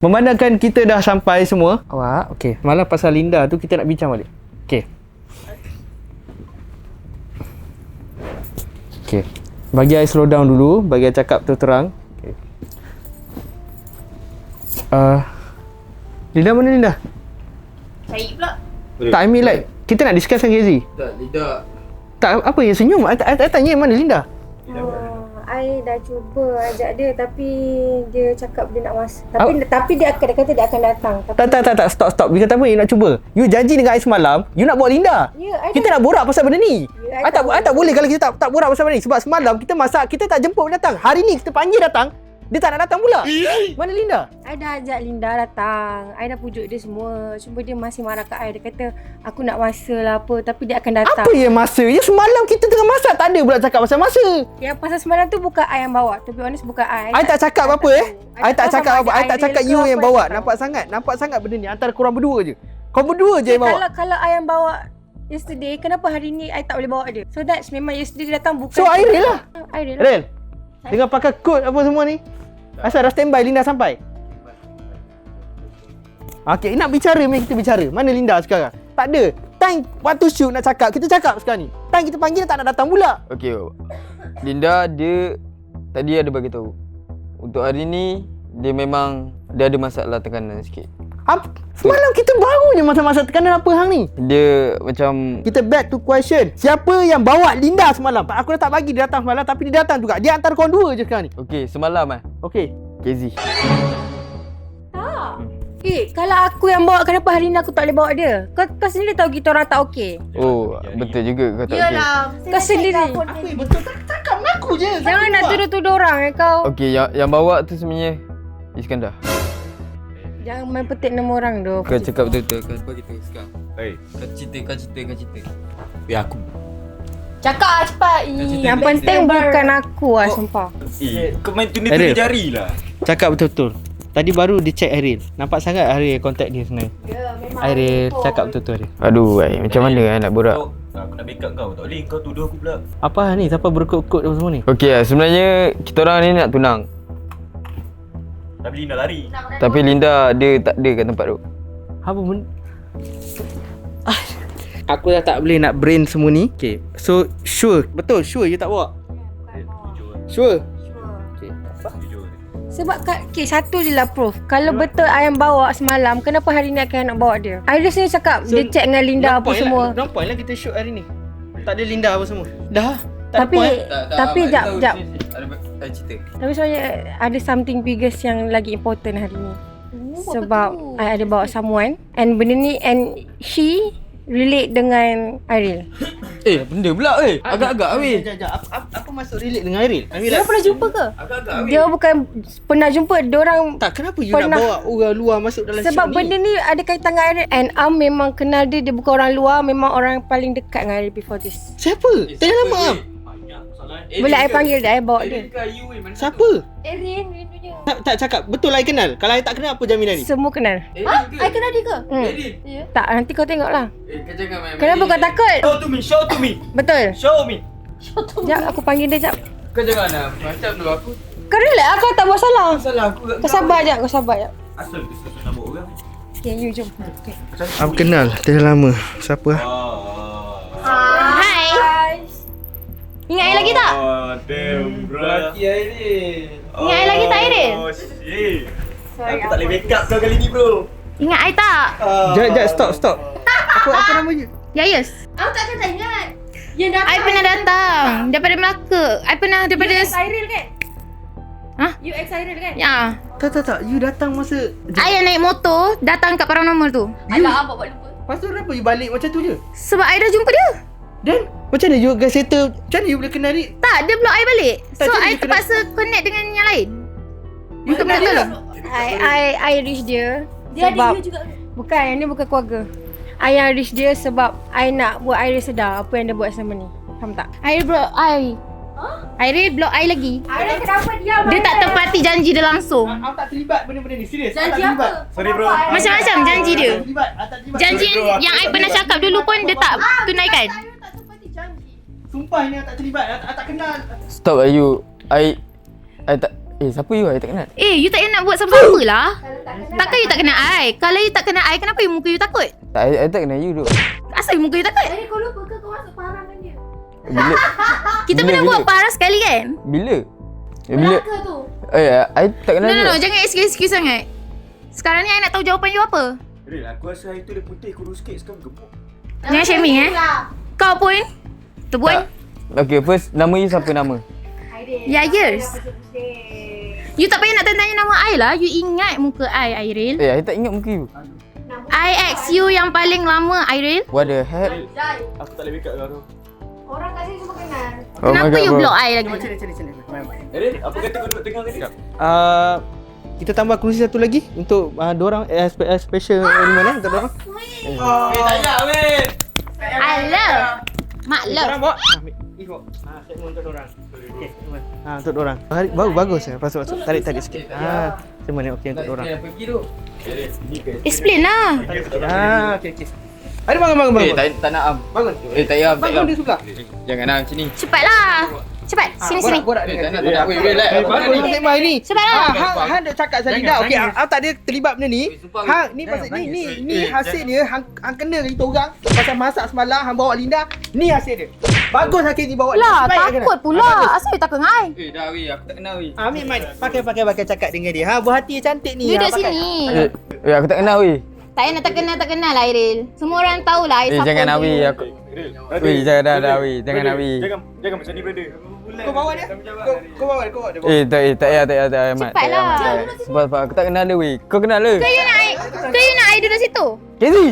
Memandangkan kita dah sampai semua. Awak, okey. Malah pasal Linda tu kita nak bincang balik. Okey. Okey. Bagi I slow down dulu, bagi I cakap terang. Okey. Linda mana Linda? Cari pula. Tak, I mean like kita nak discuss dengan Hazy. Tak, Linda. Tak, apa yang senyum? I tanya mana Linda? I dah cuba ajak dia tapi dia cakap dia nak masuk. Tapi dia kata dia akan datang. Tapi Tak, stop. Bila kata apa you nak cuba? You janji dengan I semalam, you nak bawa Linda. Ya, I Kita nak borak pasal benda ni. Ya, I tak boleh kalau kita tak borak pasal benda ni. Sebab semalam kita masak, kita tak jemput dia datang. Hari ni kita panggil datang, dia tak nak datang pula. Mana Linda? I dah ajak Linda datang. I dah pujuk dia semua. Cuma dia masih marah kat I. Dia kata aku nak masa lah apa. Tapi dia akan datang. Apa yang masa? Ya semalam kita tengah masak, tak ada pula cakap pasal masa. Yang pasal semalam tu bukan I yang bawa. To be honest bukan I. I tak cakap apa I tak cakap apa. I tak cakap you yang bawa. Nampak Nampak sangat benda ni antara korang berdua je. Kau berdua je yang bawa. Kalau I yang bawa yesterday, kenapa hari ni I tak boleh bawa dia? So that's memang yesterday dia datang bukan. So Airil lah. Airil. Dengan pakai kod apa semua ni. Asal dah standby Linda sampai. Okey, nak bicara mari kita bicara. Mana Linda sekarang? Tak ada. Time waktu shoot nak cakap, kita cakap sekarang ni. Time kita panggil tak nak datang pula. Okey. Linda dia tadi ada bagi tahu. Untuk hari ni dia memang dia ada masalah tekanan sikit. Semalam kita baru je masa-masa tekanan apa hang ni? Dia macam Kita back to question. Siapa yang bawa Linda semalam? Aku dah tak bagi dia datang semalam tapi dia datang juga. Dia antara korang dua je sekarang ni. okey, semalam Okey. KZ. Tak. Kalau aku yang bawa, kenapa hari ni aku tak boleh bawa dia? Kau sendiri tahu kita orang tak okey. Oh, betul juga kau tak okey. Yalah, kau sendiri. Apa yang betul? Cakap dengan aku je. Jangan nak tuduh-tuduh orang kau. Okey, yang bawa tu sebenarnya Iskandar. Jangan main petik nama orang tu. Kau cakap betul-betul. Kau bagi tahu sekarang. Hei, Kau cerita. aku. Cakap lah cepat. Yang penting bukan aku lah, sumpah. Kau main tunda-tunda jari lah. Cakap betul-betul. Tadi baru dia check Airil. Nampak sangat Airil contact dia sebenarnya. Airil cakap betul-betul dia. Aduh, macam mana nak borak? Aku nak backup kau. Tak boleh kau tuduh aku pula. Apa ni? Siapa berkod-kod apa semua ni? Okey, sebenarnya kita orang ni nak tunang. Tapi Linda lari. Tapi Linda dia tak ada kat tempat tu. Apa benda? Aku dah tak boleh nak brain semua ni. Okay. So, sure. Betul, sure you tak bawa? Jujur. Sure. Okay. Jujur. Sebab satu je lah proof. Kalau betul I yang bawa semalam, kenapa hari ni aku nak bawa dia? Aida sendiri cakap So, dia check dengan Linda apa semua. No point lah kita shoot hari ni. Tak ada Linda apa semua. Dah. Tapi jap. Ada cerita. Tapi sebenarnya ada something biggest yang lagi important hari ni. Sebab I ada bawa someone and benda ni and she relate dengan Airil. Benda pula agak-agak weh. Apa masuk relate dengan Airil? Dia pernah jumpa ke? Agak-agak Dia bukan pernah jumpa, diorang Tak, kenapa you nak bawa orang luar masuk dalam sebab shoot benda ni? ni ada kaitan dengan Airil. And memang kenal dia bukan orang luar, memang orang paling dekat dengan Airil before this. Siapa? Tanya nama Am. Boleh I panggil dia, I bawa dia. Siapa? Airil punya. Tak cakap. Betul I kenal. Kalau I tak kenal apa jaminan ni? Semua kenal. I kenal dia ke? Ya. Tak, nanti kau tengok lah. Kau jangan main. Kenapa kau takut? Show to me. Betul. Show me. Sekejap, aku panggil dia sekejap. Kau jangan nak macam tu aku. Kau relax, aku tak buat salah. Salah aku. Kau sabar sekejap, kau sabar sekejap. Asal dia nak bawa orang. Okay, you jom. Okay. Aku kenal. Dah lama. Siapa? Hai. Ingat I lagi tak? Oh, damn bro. Ingat I lagi tak, Airil? Oh, shit. Aku tak boleh backup kau kali ni bro. Ingat I tak? Sekejap, stop. Apa nama you? Yes. Aku takkan tak ingat. Yang I pernah datang daripada Melaka. I pernah daripada Airil kan? Hah? You ex Airil kan? Ya. Tak. You datang masa... I yang naik motor datang kat paranormal tu. Alah, abang buat lupa. Lepas tu kenapa you balik macam tu je? Sebab I dah jumpa dia. Dan macam mana you guys settle? Macam mana you boleh kenal ni? Tak, dia block I balik. Tak, So jadi I you kena- terpaksa connect dengan yang lain. You Untuk kenal minta dia? tolong. I reach dia. Dia ada sebab dia juga. bukan, yang ni bukan keluarga. I yang reach dia sebab I nak buat Airil sedar apa yang dia buat selama ni. Faham tak? Airil block I. Airil block I lagi. Airil kenapa diam? Dia tak tepati janji dia langsung. Aku tak terlibat benda-benda ni. Serius. Janji aku tak apa? terlibat. Sorry bro. Macam-macam janji dia. Tak terlibat. Janji yang I pernah cakap dulu pun dia tak tunaikan. Sumpah ni aku tak terlibat. Aku tak kenal. Stop Ayu. I tak siapa you? I tak kenal. You tak payah nak buat sama-sama lah. Takkan you tak kenal I? Kalau you tak kenal I, kenapa you muka you takut? Tak, I tak kenal you tu. Asal you muka you takut? Kau lupa ke kau masuk parang dengan dia? Bila? Kita pernah buat parah sekali kan? Bila? Bila? Melaka tu. I tak kenal No, you. jangan excuse sangat. Sekarang ni I nak tahu jawapan you apa? Ril, aku rasa hari tu dia putih kurus sikit sekarang gemuk. Jangan shaming Kau pun terbuai. Okay, first nama you siapa nama? Ya, yes. You tak payah nak tanya nama I lah. You ingat muka I, Airil. I tak ingat muka you. I ex you yang paling lama, Airil. What the hell? Aku tak boleh make up kau tu. Orang kat sini semua kenal. Oh my Kenapa God, you bro. block I lagi? Ril, apa kata kau duduk tengah tadi? Kita tambah kerusi satu lagi untuk dorang special element untuk dorang. Tak payah weh. I love. Mak love. Dorang bawa. Segmen untuk dorang. Okey, untuk dorang. Bagus ya. Masuk. Tarik sikit. Segmen ni okey untuk dorang. Pergi tu. Explain lah. Okey. Ada bangun. Tak nak am. Bangun. Tak payah. Bangun dia sebelah. Jangan am sini. Cepatlah. Cepat. Sini. Borak Tak nak. Wait, relax. Bagus segmen ni. Cepatlah. Hang dah cakap Salinda. Okey, hang tak ada terlibat benda ni. Hang ni pasal ni hasil dia hang kena kita orang pasal masak semalam hang bawa Linda. Ni hasil dia. Bagus Hakim ni bawa Lah, Baik kena. takut pula. Asal you takut dengan I? Dah weh, aku tak kenal weh. Ambil mic. Pakai cakap dengan dia. Berhati cantik ni. Duduk pakai. sini. Aku tak kenal weh. Tak payah nak tak kenal lah, Airil. Semua orang tahulah I siapa. Jangan nak weh. Aku weh, jangan dah weh. Jangan nak weh. Jangan macam ni brother. Kau bawa dia. Kau bawa dia. Tak payah Mat. Cepatlah. Sebab aku tak kenal dia weh. Kau kenal dia? Kau you nak I duduk situ? Kezi.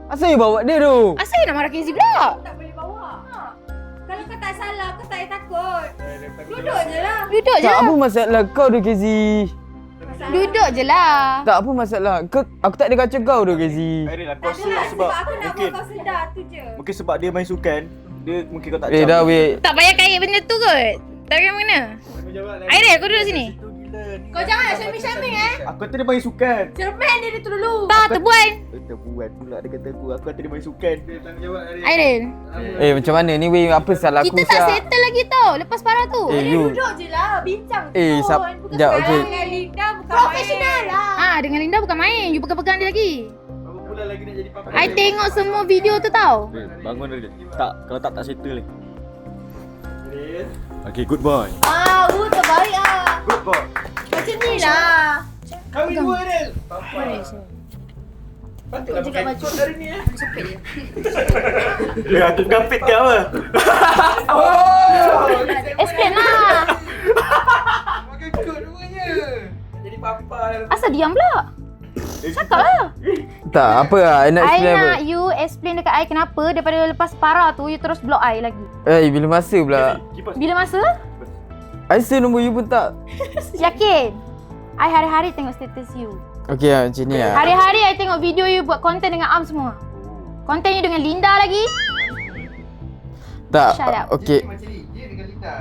Asal you bawa dia tu? Asal you nak marah Kezi pula? Tak boleh bawa. Kalau kau tak salah, kau tak payah takut. Duduk je lah. Duduk je Tak lah. apa masalah kau tu Kezi. Duduk je lah. Tak apa masalah. Aku tak ada kacau kau tu Kezi. Ril, aku rasa Sebab sebab aku nak buat kau sedar tu je. mungkin sebab dia main sukan, dia mungkin kau tak Dah weh. Tak payah kait benda tu kot. Tak payah mana? Airil, kau duduk sini. Kau jangan nak shaming-shaming Aku kata dia main sukan. Cermin dia tu dulu. Tak, terbuai. Terbuat pula dia kata aku kata dia main sukan. Airil. Macam mana ni weh? Apa salah aku Kita tak settle lagi tau. Lepas parah tu. You. Duduk je lah. Bincang Eh, pun. sap- Bukan jap, sekarang okey. dengan Linda bukan profesional lah. Dengan Linda bukan main. You pegang-pegang dia lagi. Berapa bulan lagi nak jadi papa? I tengok semua video tu tau. Bangun Ril. Tak, kalau tak settle ni. Okay, good boy. Terbaik lah. Good boy. Macam ni lah. Kahwin dua Ril. Patutlah pakai kot hari ni Aku kapit ke apa? Explain lah. Pakai kot rupanya. Jadi papa. Asal diam pula? Cakap lah. Tak apa lah. I nak I explain apa. nak you explain dekat I kenapa daripada lepas parah tu you terus block I lagi. Bila masa pula? Kipas. Bila masa? I say nombor you pun tak. Yakin? I hari-hari tengok status you. Okay lah macam ni lah. Hari-hari I tengok video you buat konten dengan Am semua. Konten you dengan Linda lagi. Tak. Shut up. Okay. Macam ni. Dia dengan Linda.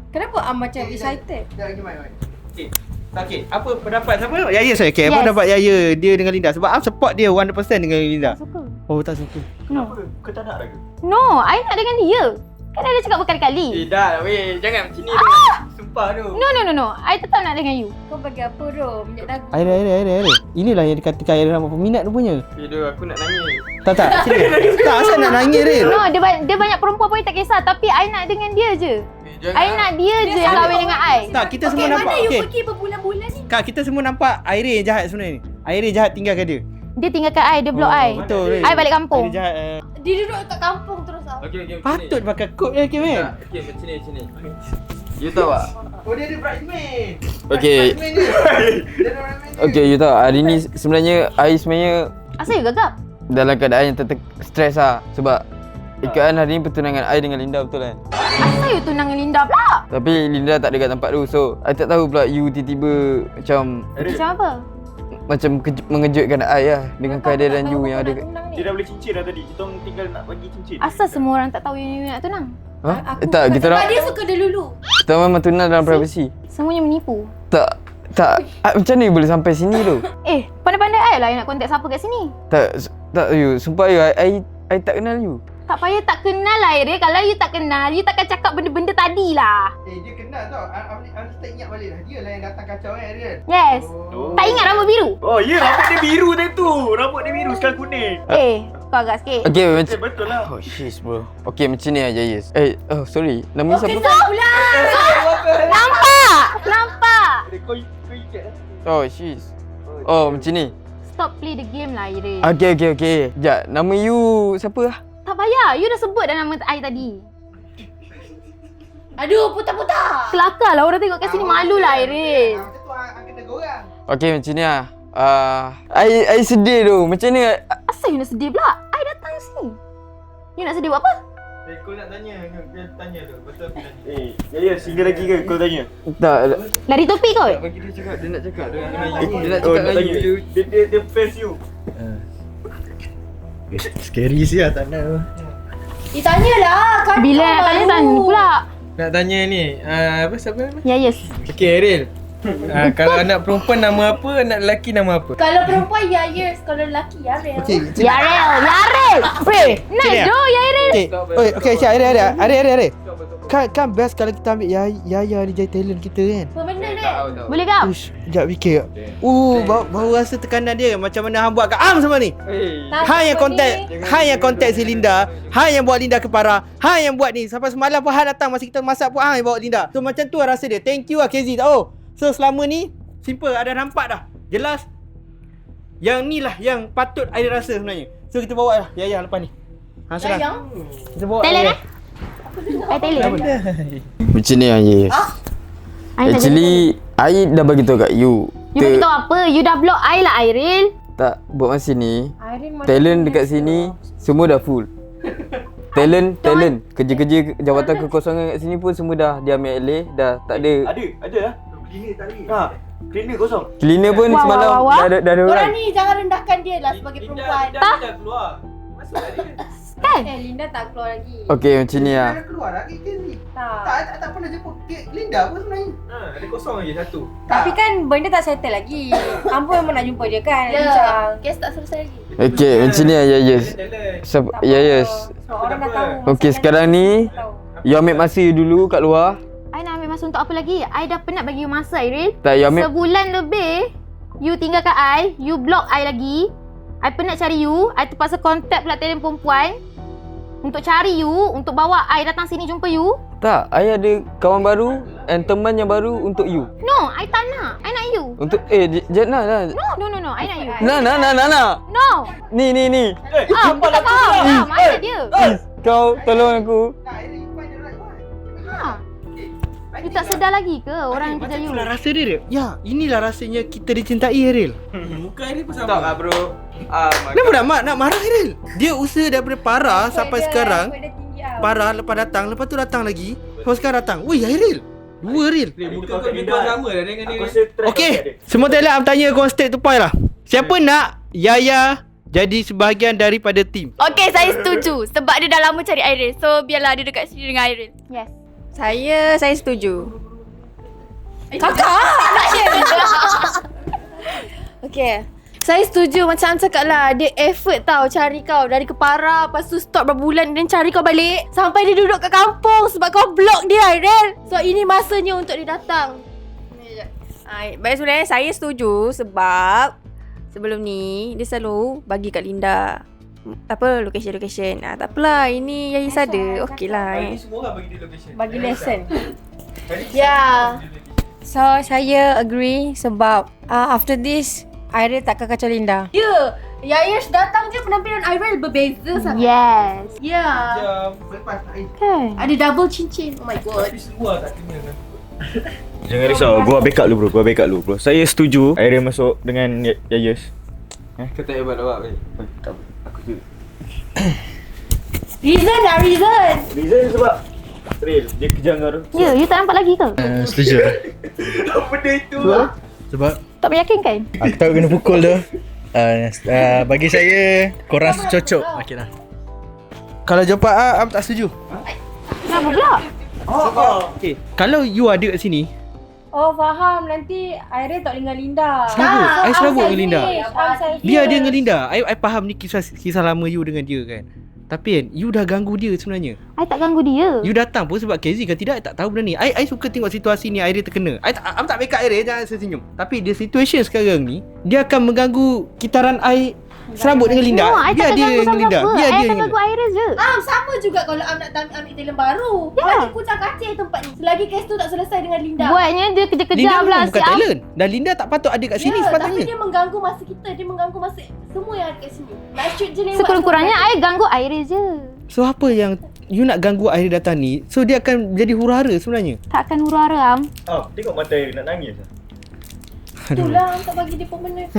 Kenapa Am macam excited? Dah lagi mic. Okey, apa pendapat siapa? Yaya saya. Okey, apa Yes. pendapat Yaya dia dengan Linda? Sebab Am support dia 100% dengan Linda. Suka. Oh, tak suka. No. Apa? Kau tak nak lagi? No, I nak dengan dia. Kan I dah cakap berkali-kali. dah weh. Jangan macam ni tu. Sumpah tu. No. I tetap nak dengan you. Kau bagi apa Rom? Minyak dagu. Air. Inilah yang dikatakan Air ramai peminat rupanya. Aku nak nangis. Tak. Sini. Tak, asal nak nangis Ril? No, dia banyak perempuan pun tak kisah. Tapi I nak dengan dia je. I nak dia je yang kahwin dengan I. Tak, kita semua nampak. Mana you Okey. pergi berbulan-bulan ni? Kak, kita semua nampak Air yang jahat sebenarnya ni. Air jahat tinggalkan dia. Dia tinggalkan I, dia block I. Betul Ril. I balik kampung. Air jahat. Dia duduk kat kampung terus tau. Okay, Patut pakai kot ya Kim kan? Okay, macam ni. You tahu tak? Oh, dia ada bridesmaid. Okay. Okay, you tahu hari ni sebenarnya I sebenarnya Asal you gagap? dalam keadaan yang stres lah. Sebab ikatan hari ni pertunangan I dengan Linda, betul kan? Asal you tunang dengan Linda pula? Tapi Linda tak ada kat tempat tu. So I tak tahu pula you tiba-tiba macam Macam apa? mengejutkan I lah dengan kehadiran you yang ada. Dia dah boleh cincin dah tadi. Kita orang tinggal nak bagi cincin. Asal semua orang tak tahu you nak tunang? Tak, kita Sebab orang dia suka dia dulu. kita memang tunang dalam privacy. Semuanya menipu. Tak. Macam ni boleh sampai sini tu? Pandai-pandai I lah yang nak kontak siapa kat sini. Tak you. Sumpah you. I tak kenal you. Tak payah tak kenal lah Ariel. Kalau you tak kenal, you takkan cakap benda-benda tadi lah. Dia kenal tau. Amni tak ingat balik dah. Dia lah yang datang kacau kan Ariel. Yes. Tak ingat rambut biru? Oh ya, rambut dia biru tadi tu. Rambut dia biru sekarang kuning. Kau agak sikit. Okay, macam Betul lah. Oh, sheesh bro. Okay, macam ni aja, yes. Sorry. Nama siapa? Nampak? Kau ikat lah. Oh, sheesh. Oh, macam ni. Stop play the game lah Ariel. Okay. Sekejap, nama you siapa lah? Tak payah. You dah sebut dah nama I tadi. Aduh, putar-putar. Kelakar lah orang tengok kat sini, malu lah Ariel. Macam tu hang kena gorang. Okay, macam ni lah. I sedih tu. Macam ni. Asal you nak sedih pula? I datang sini. You nak sedih buat apa? Kau nak tanya tu. Betul aku tanya. Ya, single lagi ke kau tanya? Tak. Lari topik kot? Bagi dia cakap. Dia nak cakap. Dia nak Nak cakap dengan tanya. you. Dia fans you. Scary sih lah tak nak. Tanyalah. Kan Bila nak tanya pula? Nak tanya ni, siapa nama? Ya, yes. Okay Ariel. Kalau anak perempuan nama apa, anak lelaki nama apa? Kalau perempuan Yayers, kalau lelaki Yarel. Okey. Yarel! Weh, nice doh Yarel! Okey, Ariel. Kan best kalau kita ambil Yaya ni jadi talent kita kan. Benda ni. Boleh kau? Ush, sekejap fikir. Baru rasa tekanan dia macam mana hang buat kat Am semua ni. Hang yang kontak si Linda, hang yang buat Linda ke Farah, hang yang buat ni sampai semalam pun hang datang masa kita masak pun hang yang bawa Linda. So macam tu lah rasa dia. Thank you lah KZ tau. So selama ni simple ada nampak dah. Jelas. Yang ni lah yang patut ada rasa sebenarnya. So kita bawa lah Yaya lepas ni. Hang serang. Kita bawa Talent talent. Macam ni aja, yes. Actually, I dah bagi tahu kat you. You bagi tahu apa? You dah block I lah Ariel. Tak, buat masa ni talent dekat sini semua dah full. Talent. Kerja-kerja jawatan kekosongan kat sini pun semua dah dia ambil alih, dah tak ada. Ada lah. Cleaner tak ada. Cleaner kosong. Cleaner pun Wah, semalam wah, wah. dah ada orang. Korang ni jangan rendahkan dia lah sebagai perempuan. Dah keluar. Masuk lah dia. Kan? Linda tak keluar lagi. Okay, macam ni lah. Dah keluar dah KZ. Tak. Tak pernah jumpa Linda pun sebenarnya. Ada kosong lagi satu. Tapi kan benda tak settle lagi. Ambo memang nak jumpa dia kan. Bincang. Kes tak selesai lagi. Okay, macam ni lah, yes. Yes. Orang dah tahu. Okay, sekarang ni you ambil masa you dulu kat luar. I nak ambil masa untuk apa lagi? I dah penat bagi you masa Ariel. Tak, you ambil. Sebulan lebih you tinggalkan I, you block I lagi. I penat cari you. I terpaksa contact pula talent perempuan untuk cari you, untuk bawa I datang sini jumpa you. Tak, I ada kawan baru and teman yang baru untuk you. No, I tak nak. I nak you. Untuk Jannah lah. No. I nak you. Nah. No. Ni. Bukan kau. Mana dia? Kau tolong aku. You tak sedar lagi ke orang yang kerja you? Itulah rasa dia. Ya, inilah rasanya kita dicintai Ariel. Muka Ariel pun sama. Tak lah bro. Kenapa nak marah Ariel? Dia usaha daripada Farah sampai sekarang. Farah lepas tu datang lagi. Lepas sekarang datang. Woi Ariel. Dua Ariel. Muka kau lebih kurang sama lah dengan dia. Okey, semua talent tanya kau straight to point lah. Siapa nak Yaya jadi sebahagian daripada tim? Okay, saya setuju. Sebab dia dah lama cari Ariel. So, biarlah dia dekat sini dengan Ariel. Yes. Saya setuju. Kakak! Nak share. Okay. Saya setuju macam cakap lah. Dia effort tau cari kau dari Kepara. Lepas tu stop berapa bulan dan cari kau balik. Sampai dia duduk kat kampung sebab kau block dia Ariel. So ini masanya untuk dia datang. Baik, sebenarnya saya setuju sebab sebelum ni dia selalu bagi kat Linda location. Tak apalah, ini Yayis ada. Okey lah. Semua orang bagi dia location. Bagi lesson. Ya. So saya agree sebab after this Ariel takkan kacau Linda. Ya. Yayers datang je penampilan Ariel berbeza sangat. Yes. Ya. Kan? Ada double cincin. Oh my god. Tapi semua tak kena kan. Jangan risau, gua backup dulu bro. Saya setuju Ariel masuk dengan Yayes. Kau tak hebat awak weh. Aku tu. Reason. Reason sebab Ariel, dia kejar kau tu. Ya, you tak nampak lagi ke? Setuju. Apa dia itu? Sebab Tak meyakinkan? aku tahu kena pukul tu. Bagi saya korang cocok. Okey lah. Kalau jawapan Am tak setuju. Kenapa pula? Okay. Kalau you ada kat sini, Oh faham, nanti Ariel tak dengan Linda. Serabut. I serabut dengan Linda. Selfish. biar dia dengan Linda. I faham ni kisah lama you dengan dia kan. Tapi kan you dah ganggu dia sebenarnya. I tak ganggu dia. You datang pun sebab Casey ke tidak I tak tahu benda ni. I suka tengok situasi ni Airil terkena. I tak backup Airil, jangan senyum. Tapi the situation sekarang ni dia akan mengganggu kitaran I serambut dengan Linda. No, I Biar tak dia ganggu dengan Linda. siapa-siapa. Biar I dia akan dengan ganggu Iris je. Sama juga kalau Am nak ambil talent baru. Bagi kucang kacir tempat ni. Selagi kes tu tak selesai dengan Linda. Buatnya dia kerja-kerja Linda pula memang bukan talent. Dan Linda tak patut ada kat sini Tapi sepatutnya. dia mengganggu masa kita. Dia mengganggu masa semua yang ada kat sini. Nak shoot je lewat. Sekurang-kurangnya I ganggu Iris je. So apa yang you nak ganggu Airil datang ni? So dia akan jadi huru-hara sebenarnya. Tak akan huru-hara Am. Tengok mata Airil nak nangis. Itulah tak bagi dia pemenang.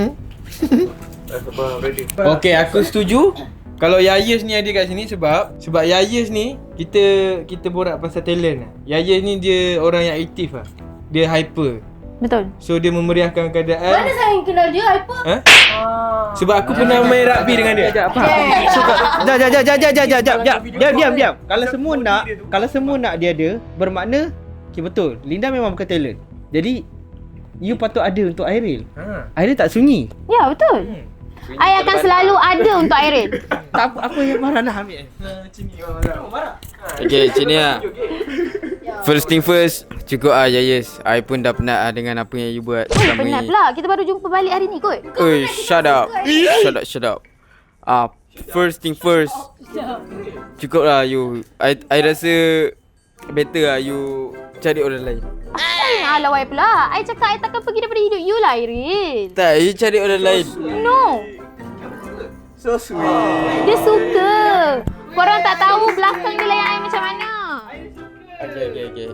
Okay, aku setuju kalau Yayes ni ada kat sini sebab Yayes ni kita borak pasal talent lah. Yayes ni dia orang yang aktif lah. Dia hyper. Betul. So dia memeriahkan keadaan. Mana saya kenal dia? Apa? Ha? Sebab aku pernah main rugby dengan dia. So diam. Kalau semua nak dia ada, bermakna okay, betul. Linda memang bukan talent. Jadi you patut ada untuk Airil. Airil tak sunyi. Ya, betul. I akan selalu ada untuk Airil. Tak apa yang marah nak ambil. Okay, macam ni lah. First thing first, cukup Yayes. I pun dah penat dengan apa yang you buat selama Penat ni. pula. Kita baru jumpa balik hari ni kot. Oi, shut up. Shut up. First thing first. Cukup lah you. I rasa better lah you cari orang lain. Ay, alawai pula. I cakap I takkan pergi daripada hidup you lah, Airil. Tak, you cari orang lain. No. So sweet. Dia suka. Korang tak tahu belakang dia layan I macam mana. Okay.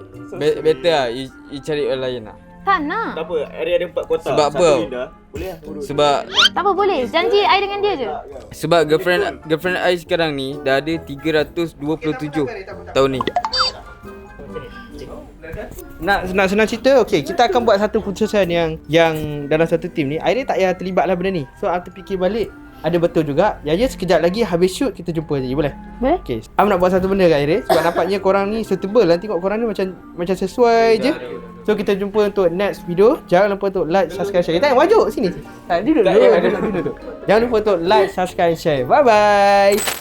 Better lah you cari orang lain lah. Tak nak. Tak apa, Airil ada 4 kotak. Sebab Satu apa? Linda. Boleh lah urus. Sebab Tak apa, boleh. Janji I dengan dia je. Sebab girlfriend I sekarang ni dah ada 327 tahun ni. Nak senang cerita, okay, kita akan buat satu keputusan yang dalam satu tim ni Airil tak payah terlibat lah benda ni. So aku terfikir balik, ada betul juga. Ya sekejap lagi habis shoot kita jumpa je, boleh? Boleh. Okay, Am nak buat satu benda kat Airil sebab nampaknya korang ni suitable lah. Tengok korang ni macam sesuai je. So kita jumpa untuk next video. Jangan lupa untuk like, subscribe, share. Kita wajuk sini. Duduk. Jangan lupa untuk like, subscribe, share. Bye bye.